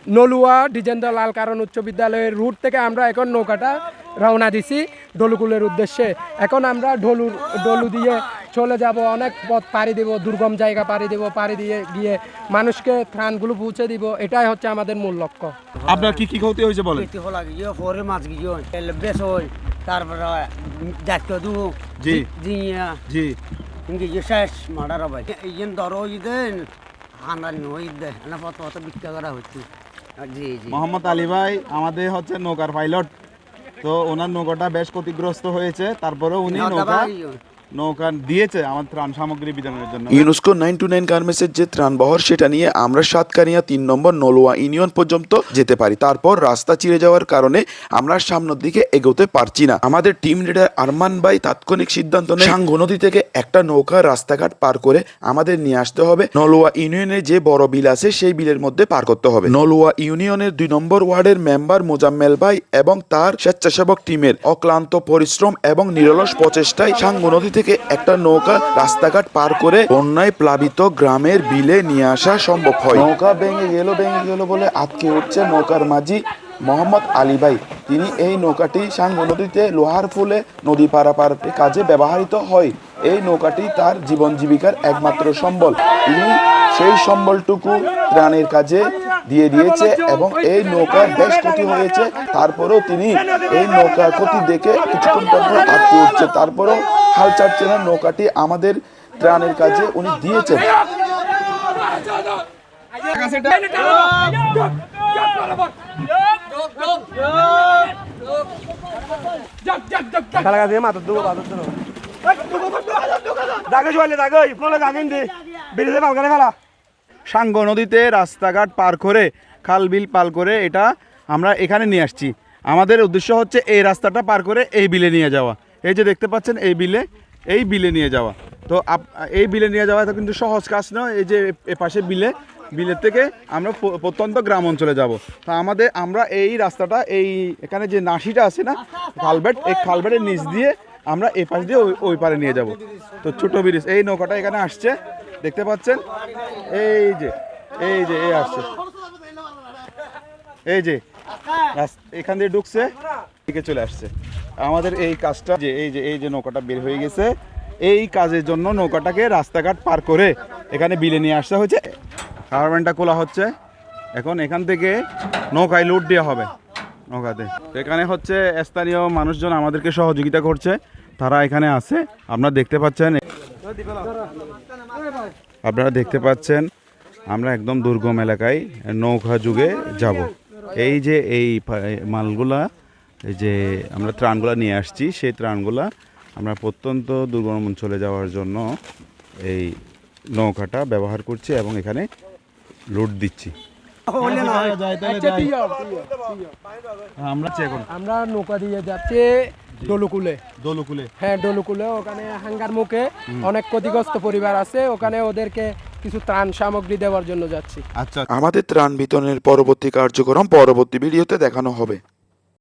নলুয়া দ্বিজেন্দ্র লাল কারণ উচ্চ বিদ্যালয়ের রুট থেকে আমরা এখন নৌকাটা রওনা দিছি ডলুকুলের উদ্দেশ্যে। এখন আমরা ডলু দিয়ে চলে যাব, অনেক পথ পাড়ি দেব, দুর্গম জায়গা পাড়ি দেব, পাড়ি দিয়ে গিয়ে মানুষকে ত্রাণগুলো পৌঁছে দিব। এটাই হচ্ছে আমাদের মূল লক্ষ্য। আপনার কি কি ক্ষতি হয়েছে বলেন? মাছ গিয়ে বেশ হয়, তারপরে ডাক্তার দু জি জি শেষ মার্ডার হবে। এই ধরো ঈদেন হানারি ঈদে পথ পথ বিক্রি করা হচ্ছে। জি জি মোহাম্মদ আলী ভাই আমাদের হচ্ছে নৌকার পাইলট, তো ওনার নৌকাটা বেশ ক্ষতিগ্রস্ত হয়েছে, তারপরে উনি নৌকা দিয়েছে আমার ত্রাণ সামগ্রী বিতরণের জন্য। ইউনেস্কো 929 গার্মেন্টসের যে ত্রাণবহর সেটা নিয়ে আমরা সাতকানিয়া 3 নম্বর নলুয়া ইউনিয়ন পর্যন্ত যেতে পারি। তারপর রাস্তা চিরে যাওয়ার কারণে আমরা সামনের দিকে এগোতে পারছি না। আমাদের টিম লিডার আরমান ভাই তাৎক্ষণিক সিদ্ধান্ত নেয় সাঙ্গু নদী থেকে একটা নৌকা রাস্তাঘাট পার করে আমাদের নিয়ে আসতে হবে নলুয়া ইউনিয়নের যে বড় বিল আছে সেই বিলের মধ্যে পার করতে হবে। নলুয়া ইউনিয়নের 2 নম্বর ওয়ার্ডের মেম্বার মোজাম্মেল ভাই এবং তার স্বেচ্ছাসেবক টিমের অক্লান্ত পরিশ্রম এবং নিরলস প্রচেষ্টায় সাঙ্গু নদী থেকে একটা নৌকা রাস্তাঘাট পার করে বন্যায় প্লাবিত গ্রামের বিলে নিয়ে আসা সম্ভব হয়। নৌকা ভেঙে গেল বলে আটকে উঠছে নৌকার মাঝি মোহাম্মদ আলী ভাই। তিনি এই নৌকাটি সাঙ্গু নদীতে লোহার ফুলে নদী পারাপারের কাজে ব্যবহৃত হয়। এই নৌকাটি তার জীবন জীবিকার একমাত্র সম্বল। তিনি সেই সম্বলটুকু ত্রাণের কাজে দিয়ে দিয়েছে এবং এই নৌকার বেশ ক্ষতি হয়েছে। তারপরেও তিনি এই নৌকার ক্ষতি দেখে কিছুক্ষণ পর আটকে উঠছে, তারপরেও হাল ছাড়ছে না। নৌকাটি আমাদের ত্রাণের কাজে উনি দিয়েছেন। সাঙ্গু নদীতে রাস্তাঘাট পার করে খাল বিল পার করে এটা আমরা এখানে নিয়ে আসছি। আমাদের উদ্দেশ্য হচ্ছে এই রাস্তাটা পার করে এই বিলে নিয়ে যাওয়া। এই যে দেখতে পাচ্ছেন এই বিলে নিয়ে যাওয়া। তো এই বিলে নিয়ে যাওয়া এটা কিন্তু সহজ কাজ নয়। এই যে পাশে বিলের থেকে আমরা প্রত্যন্ত গ্রাম অঞ্চলে যাব। তো আমরা এই রাস্তাটা এখানে যে নাসিটা আছে না খালবেট, এই খালবেটের নিচ দিয়ে আমরা এই পাশ দিয়ে ওই পারে নিয়ে যাব। তো ছোট ব্রিজ, এই নৌকাটা এখানে আসছে দেখতে পাচ্ছেন। এই যে আসছে, এই যে এখান দিয়ে ঢুকছে, দিকে চলে আসছে। আমাদের এই কাজটা এই যে নৌকাটা বের হয়ে গেছে, এই কাজের জন্য নৌকাটাকে রাস্তাঘাট পার করে এখানে বিলে নিয়ে আসতে হয়েছে। কারবানটা খোলা হচ্ছে, এখন এখান থেকে নৌকায় লোড দেওয়া হবে নৌকাতে। এখানে হচ্ছে স্থানীয় মানুষজন আমাদেরকে সহযোগিতা করছে, তারা এখানে আছে। আপনারা দেখতে পাচ্ছেন আমরা একদম দুর্গম এলাকায় নৌকা যুগে যাব। এই যে এই মালগুলা, এই যে আমরা ত্রাণগুলা নিয়ে আসছি, সেই ত্রাণগুলা আমরা প্রত্যন্ত দুর্গম অঞ্চলে যাওয়ার জন্য এই নৌকাটা ব্যবহার করছি এবং এখানে লোড দিচ্ছি। আমরা নৌকা দিয়ে যাচ্ছি ডলুকুলে। হ্যাঁ, ডলুকুলে। ওখানে হাঙ্গার মুখে অনেক ক্ষতিগ্রস্ত পরিবার আছে, ওখানে ওদেরকে কিছু ত্রাণ সামগ্রী দেওয়ার জন্য যাচ্ছি। আমাদের ত্রাণ বিতরণের পরবর্তী কার্যক্রম পরবর্তী ভিডিওতে দেখানো হবে।